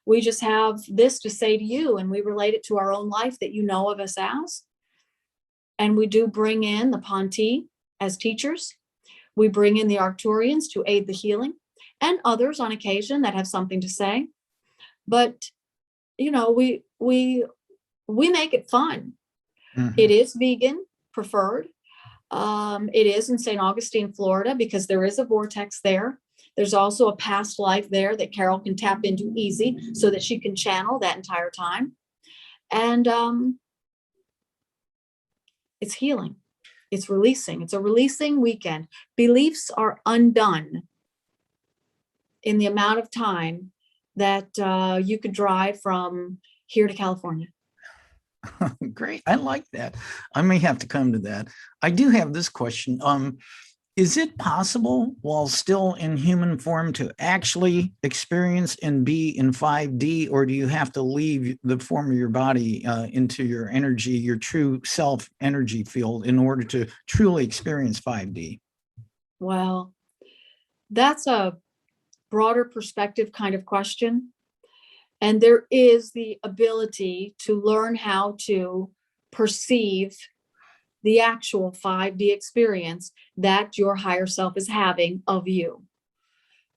we just have this to say to you, and we relate it to our own life that you know of us as. And we do bring in the Ponti as teachers. We bring in the Arcturians to aid the healing, and others on occasion that have something to say. But, we make it fun. Mm-hmm. It is vegan preferred. It is in St. Augustine, Florida, because there is a vortex there. There's also a past life there that Carol can tap into easy so that she can channel that entire time. And it's healing. It's releasing. It's a releasing weekend. Beliefs are undone in the amount of time that you could drive from here to California. Great. I like that. I may have to come to that. I do have this question. Is it possible, while still in human form, to actually experience and be in 5D, or do you have to leave the form of your body into your energy, your true self energy field, in order to truly experience 5D? Well, that's a broader perspective kind of question. And there is the ability to learn how to perceive the actual 5D experience that your higher self is having of you.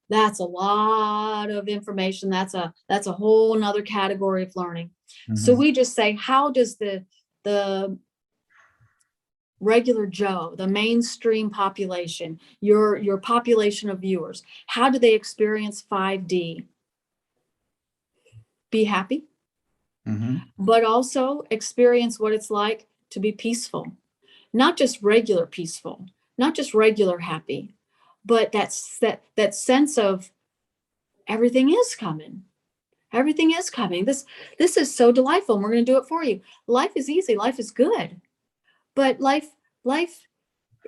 That's a lot of information. That's a whole nother category of learning. Mm-hmm. So we just say, how does the regular Joe, the mainstream population, your population of viewers, how do they experience 5D? Be happy, mm-hmm. but also experience what it's like to be peaceful. Not just regular peaceful, not just regular happy, but that sense of everything is coming. Everything is coming. This is so delightful, and we're going to do it for you. Life is easy. Life is good. But life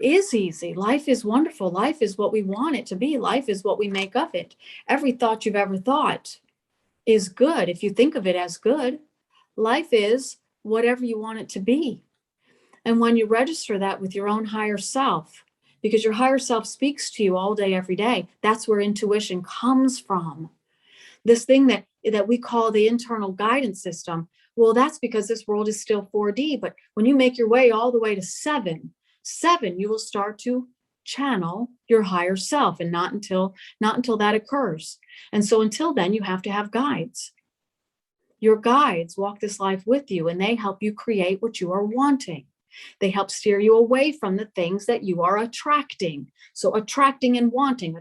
is easy. Life is wonderful. Life is what we want it to be. Life is what we make of it. Every thought you've ever thought is good if you think of it as good. Life is whatever you want it to be. And when you register that with your own higher self, because your higher self speaks to you all day, every day, that's where intuition comes from. This thing that we call the internal guidance system. Well, that's because this world is still 4D. But when you make your way all the way to 7, you will start to channel your higher self, and not until that occurs. And so until then, you have to have guides. Your guides walk this life with you, and they help you create what you are wanting. They help steer you away from the things that you are attracting. So attracting and wanting.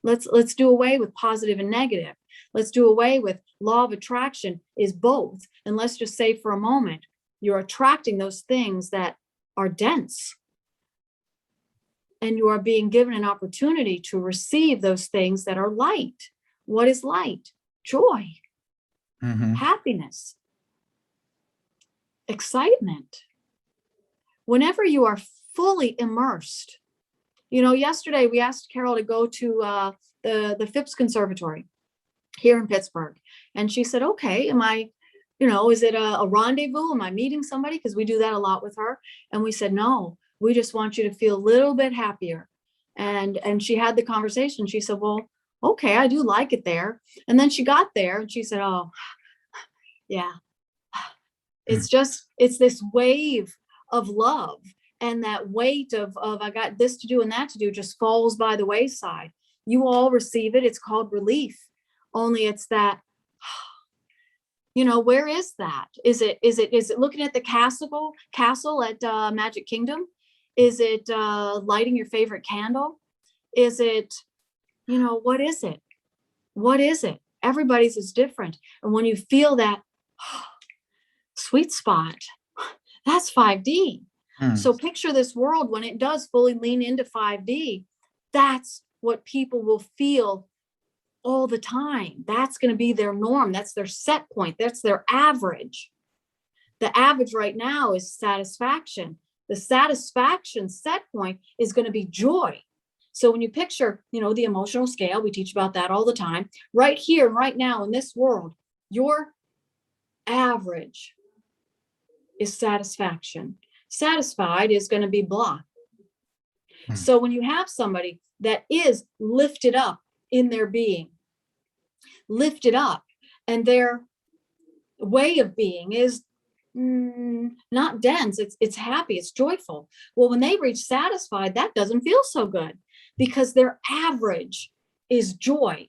Let's do away with positive and negative. Let's do away with law of attraction is both. And let's just say for a moment, you're attracting those things that are dense. And you are being given an opportunity to receive those things that are light. What is light? Joy, happiness, excitement. Whenever you are fully immersed, yesterday we asked Carol to go to the Phipps Conservatory here in Pittsburgh. And she said, okay, is it a rendezvous? Am I meeting somebody? Because we do that a lot with her. And we said, no, we just want you to feel a little bit happier. And she had the conversation. She said, well, okay, I do like it there. And then she got there and she said, oh, yeah, it's this wave of love. And that weight of I got this to do and that to do just falls by the wayside. You all receive it. It's called relief. Only it's that, where is that? Is it looking at the castle at Magic Kingdom? Is it lighting your favorite candle? Is it, what is it? What is it? Everybody's is different. And when you feel that sweet spot, that's 5D. So picture this world when it does fully lean into 5D. That's what people will feel all the time. That's going to be their norm. That's their set point. That's their average. The average right now is satisfaction. The satisfaction set point is going to be joy. So when you picture, the emotional scale, we teach about that all the time. Right here, right now in this world, your average is satisfaction. Satisfied is going to be blah. So when you have somebody that is lifted up in their being, lifted up, and their way of being is not dense, it's happy, it's joyful. Well, when they reach satisfied, that doesn't feel so good because their average is joy,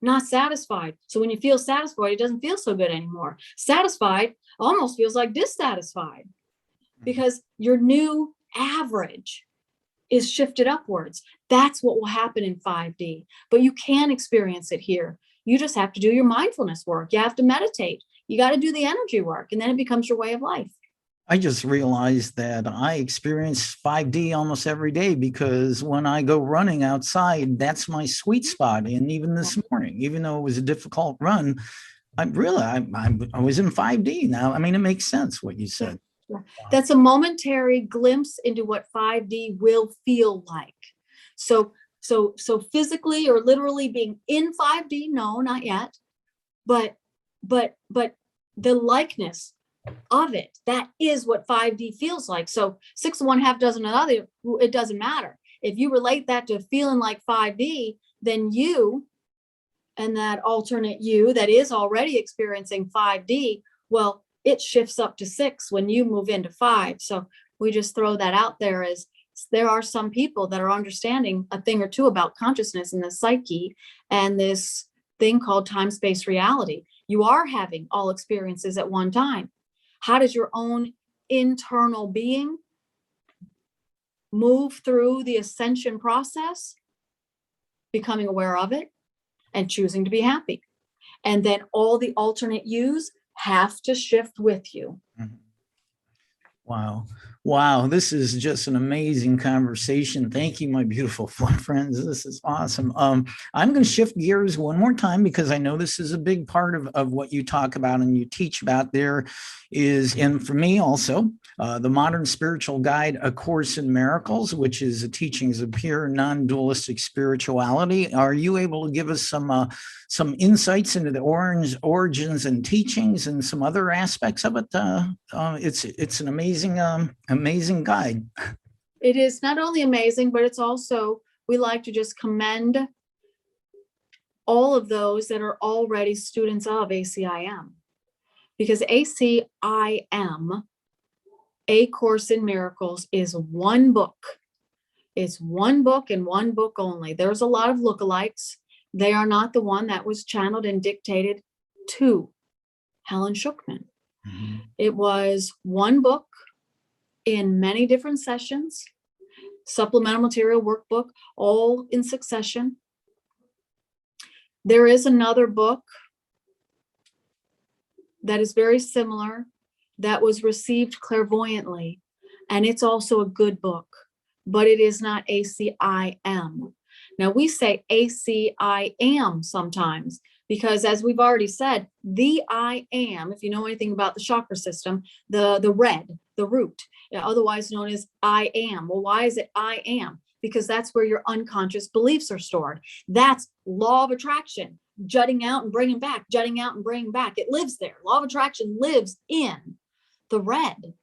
not satisfied. So when you feel satisfied, it doesn't feel so good anymore. Satisfied almost feels like dissatisfied because your new average is shifted upwards. That's what will happen in 5D, but you can experience it here. You just have to do your mindfulness work. You have to meditate. You got to do the energy work, and then it becomes your way of life. I just realized that I experience 5D almost every day because when I go running outside, that's my sweet spot. And even this morning, even though it was a difficult run, I was in 5D now. I mean, it makes sense what you said. Yeah. That's a momentary glimpse into what 5D will feel like. So physically or literally being in 5D, no, not yet. But the likeness of it, that is what 5D feels like. So 6 of one, half dozen of another, it doesn't matter. If you relate that to feeling like 5D, then you and that alternate you that is already experiencing 5D, well, it shifts up to 6 when you move into 5. So we just throw that out there as there are some people that are understanding a thing or two about consciousness and the psyche and this thing called time-space reality. You are having all experiences at one time. How does your own internal being move through the ascension process? Becoming aware of it and choosing to be happy. And then all the alternate yous have to shift with you. Wow. This is just an amazing conversation. Thank you, my beautiful friends. This is awesome. I'm going to shift gears one more time because I know this is a big part of what you talk about and you teach about. There is, and for me also, the Modern Spiritual Guide, A Course in Miracles, which is a teachings of pure non-dualistic spirituality. Are you able to give us some insights into the origins and teachings and some other aspects of it? It's an amazing guide. It is not only amazing, but it's also, we like to just commend all of those that are already students of ACIM, because ACIM A Course in Miracles is one book. It's one book and one book only. There's a lot of lookalikes. They are not the one that was channeled and dictated to Helen Schucman. Mm-hmm. It was one book in many different sessions, supplemental material workbook, all in succession. There is another book that is very similar that was received clairvoyantly, and it's also a good book, but it is not ACIM. Now we say ACIM sometimes because, as we've already said, the I am, if you know anything about the chakra system, the red, the root, otherwise known as I am. Well, why is it I am? Because that's where your unconscious beliefs are stored. That's law of attraction, jutting out and bringing back, jutting out and bringing back. It lives there. Law of attraction lives in the red,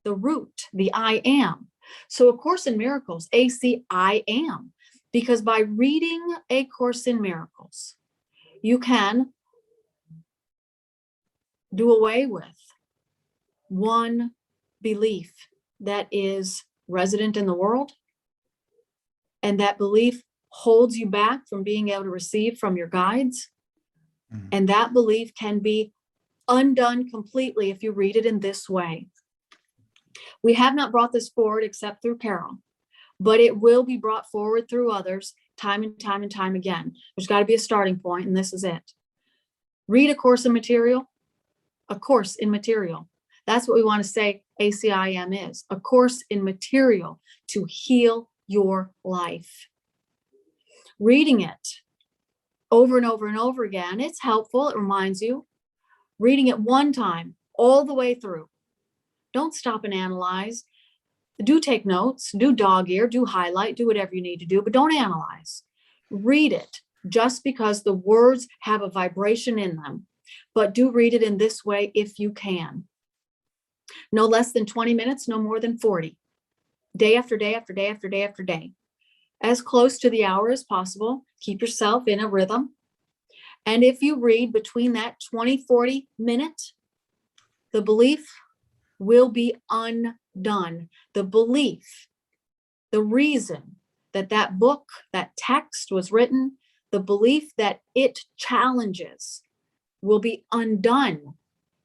the root, the I am. So A Course in Miracles, ACIM, because by reading A Course in Miracles, you can do away with one belief that is resident in the world, and that belief holds you back from being able to receive from your guides. Mm-hmm. And that belief can be undone completely if you read it in this way. We have not brought this forward except through Carol, but it will be brought forward through others time and time and time again. There's got to be a starting point, and this is it. Read A Course in Material. A Course in Material. That's what we want to say ACIM is. A Course in Material to heal your life. Reading it over and over and over again, it's helpful. It reminds you. Reading it one time, all the way through. Don't stop and analyze. Do take notes, do dog ear, do highlight, do whatever you need to do, but don't analyze. Read it just because the words have a vibration in them, but do read it in this way if you can. No less than 20 minutes, no more than 40. Day after day after day after day after day. As close to the hour as possible. Keep yourself in a rhythm. And if you read between that 20-40 minutes, the belief will be undone. The belief, the reason that that book, that text was written, the belief that it challenges will be undone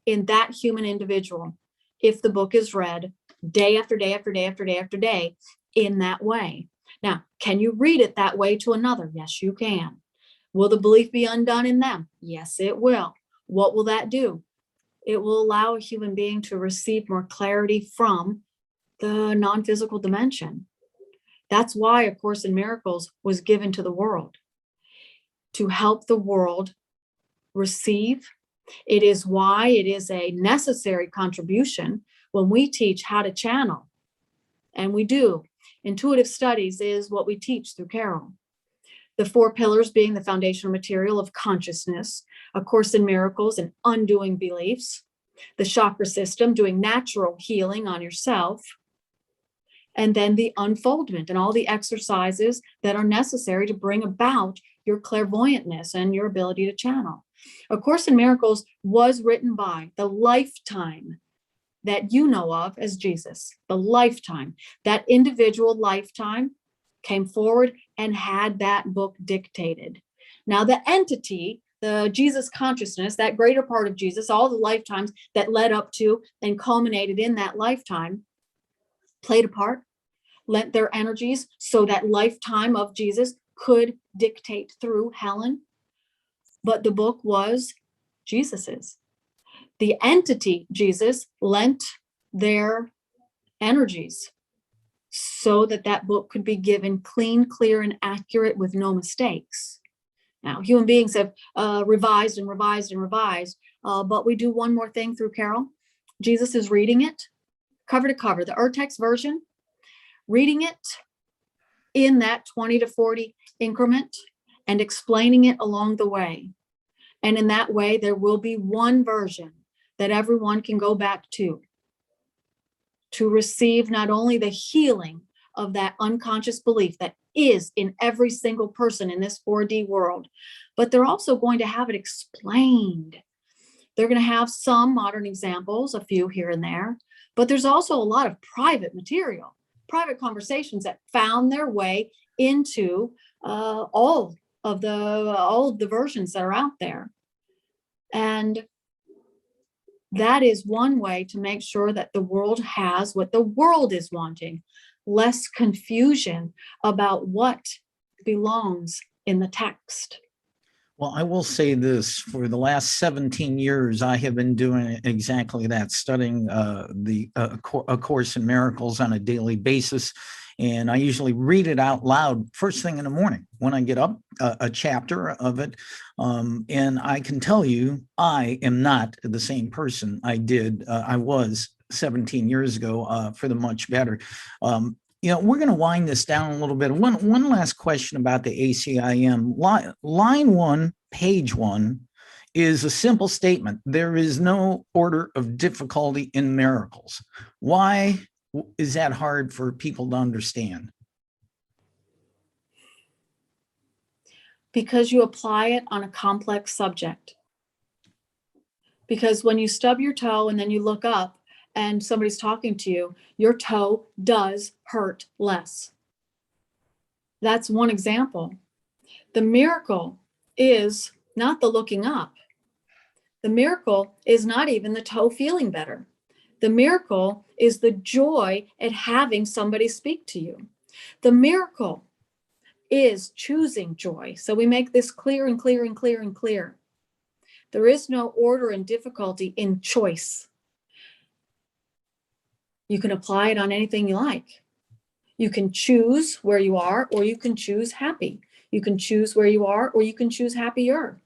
in that human individual if the book is read day after day after day after day after day in that way. Now, can you read it that way to another? Yes, you can. Will the belief be undone in them? Yes, it will. What will that do? It will allow a human being to receive more clarity from the non-physical dimension. That's why A Course in Miracles was given to the world, to help the world receive. It is why it is a necessary contribution when we teach how to channel. And we do. Intuitive studies is what we teach through Carol. The 4 pillars being the foundational material of consciousness, A Course in Miracles and undoing beliefs, the chakra system, doing natural healing on yourself, and then the unfoldment and all the exercises that are necessary to bring about your clairvoyantness and your ability to channel. A Course in Miracles was written by the lifetime that you know of as Jesus, the lifetime. That individual lifetime came forward and had that book dictated. Now, the entity, the Jesus consciousness, that greater part of Jesus, all the lifetimes that led up to and culminated in that lifetime, played a part, lent their energies so that lifetime of Jesus could dictate through Helen. But the book was Jesus's. The entity, Jesus, lent their energies so that that book could be given clean, clear, and accurate with no mistakes. Now, human beings have revised and revised and revised, but we do one more thing through Carol. Jesus is reading it cover to cover, the Urtext version, reading it in that 20 to 40 increment and explaining it along the way. And in that way, there will be one version that everyone can go back to receive not only the healing of that unconscious belief that is in every single person in this 4D world, but they're also going to have it explained. They're going to have some modern examples, a few here and there, But there's also a lot of private material, private conversations that found their way into all of the versions that are out there. And that is one way to make sure that the world has what the world is wanting, less confusion about what belongs in the text. Well, I will say this, for the last 17 years, I have been doing exactly that, studying A Course in Miracles on a daily basis. And I usually read it out loud first thing in the morning when I get up, a chapter of it. And I can tell you, I am not the same person I was 17 years ago, for the much better. We're going to wind this down a little bit. One last question about the ACIM. Line 1, page 1 is a simple statement. There is no order of difficulty in miracles. Why is that hard for people to understand? Because you apply it on a complex subject. Because when you stub your toe and then you look up, and somebody's talking to you, your toe does hurt less. That's one example. The miracle is not the looking up. The miracle is not even the toe feeling better. The miracle is the joy at having somebody speak to you. The miracle is choosing joy. So we make this clear and clear and clear and clear. There is no order and difficulty in choice. You can apply it on anything you like. You can choose where you are, or you can choose happy. You can choose where you are, or you can choose happier.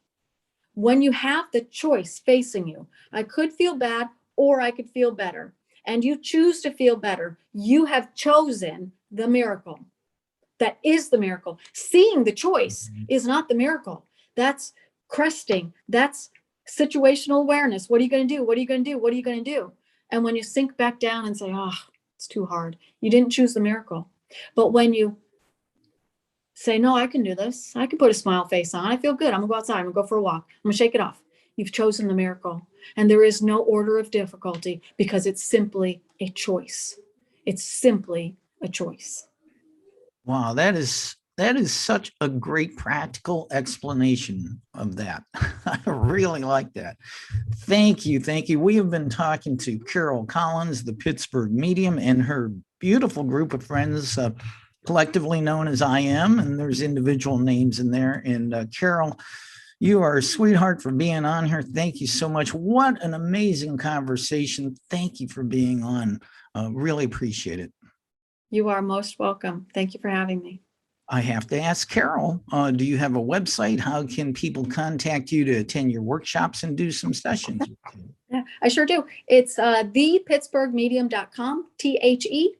When you have the choice facing you, I could feel bad or I could feel better, and you choose to feel better, you have chosen the miracle. That is the miracle. Seeing the choice is not the miracle. That's cresting. That's situational awareness. What are you going to do? What are you going to do? What are you going to do? And when you sink back down and say, oh, it's too hard, you didn't choose the miracle. But when you say, no, I can do this. I can put a smile face on. I feel good. I'm going to go outside. I'm going to go for a walk. I'm going to shake it off. You've chosen the miracle. And there is no order of difficulty because it's simply a choice. It's simply a choice. Wow, that is such a great practical explanation of that. I really like that. Thank you. Thank you. We have been talking to Carol Collins, the Pittsburgh medium, and her beautiful group of friends, collectively known as I Am, and there's individual names in there. And Carol, you are a sweetheart for being on here. Thank you so much. What an amazing conversation. Thank you for being on. Really appreciate it. You are most welcome. Thank you for having me. I have to ask Carol, do you have a website? How can people contact you to attend your workshops and do some sessions? Yeah, I sure do. It's thepittsburghmedium.com, THE,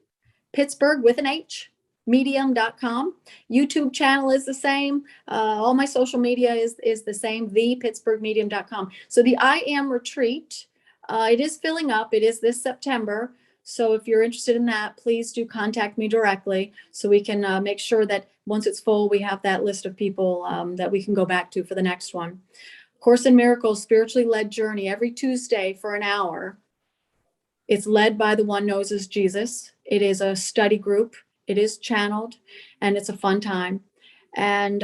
Pittsburgh with an H, medium.com. YouTube channel is the same. All my social media is the same, thepittsburghmedium.com. So the I Am retreat, it is filling up. It is this September. So if you're interested in that, please do contact me directly so we can make sure that once it's full, we have that list of people that we can go back to for the next one. Course in Miracles, spiritually led journey every Tuesday for an hour. It's led by the one known as Jesus. It is a study group. It is channeled, and it's a fun time. And,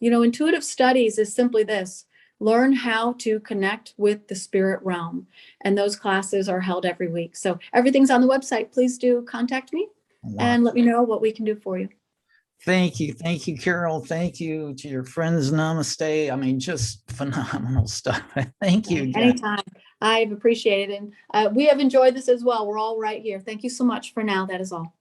intuitive studies is simply this. Learn how to connect with the spirit realm. And those classes are held every week. So everything's on the website. Please do contact me and let me know what we can do for you. Thank you. Thank you, Carol. Thank you to your friends. Namaste. I mean, just phenomenal stuff. Thank you. Again. Anytime. I've appreciated it. And we have enjoyed this as well. We're all right here. Thank you so much for now. That is all.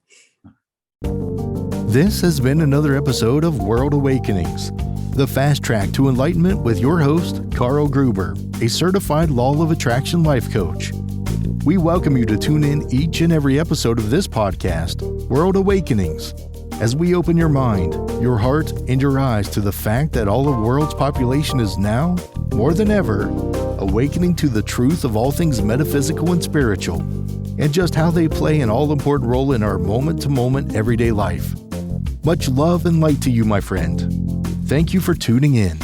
This has been another episode of World Awakenings, the fast track to enlightenment with your host, Carl Gruber, a certified Law of Attraction life coach. We welcome you to tune in each and every episode of this podcast, World Awakenings, as we open your mind, your heart, and your eyes to the fact that all the world's population is now, more than ever, awakening to the truth of all things metaphysical and spiritual, and just how they play an all-important role in our moment-to-moment everyday life. Much love and light to you, my friend. Thank you for tuning in.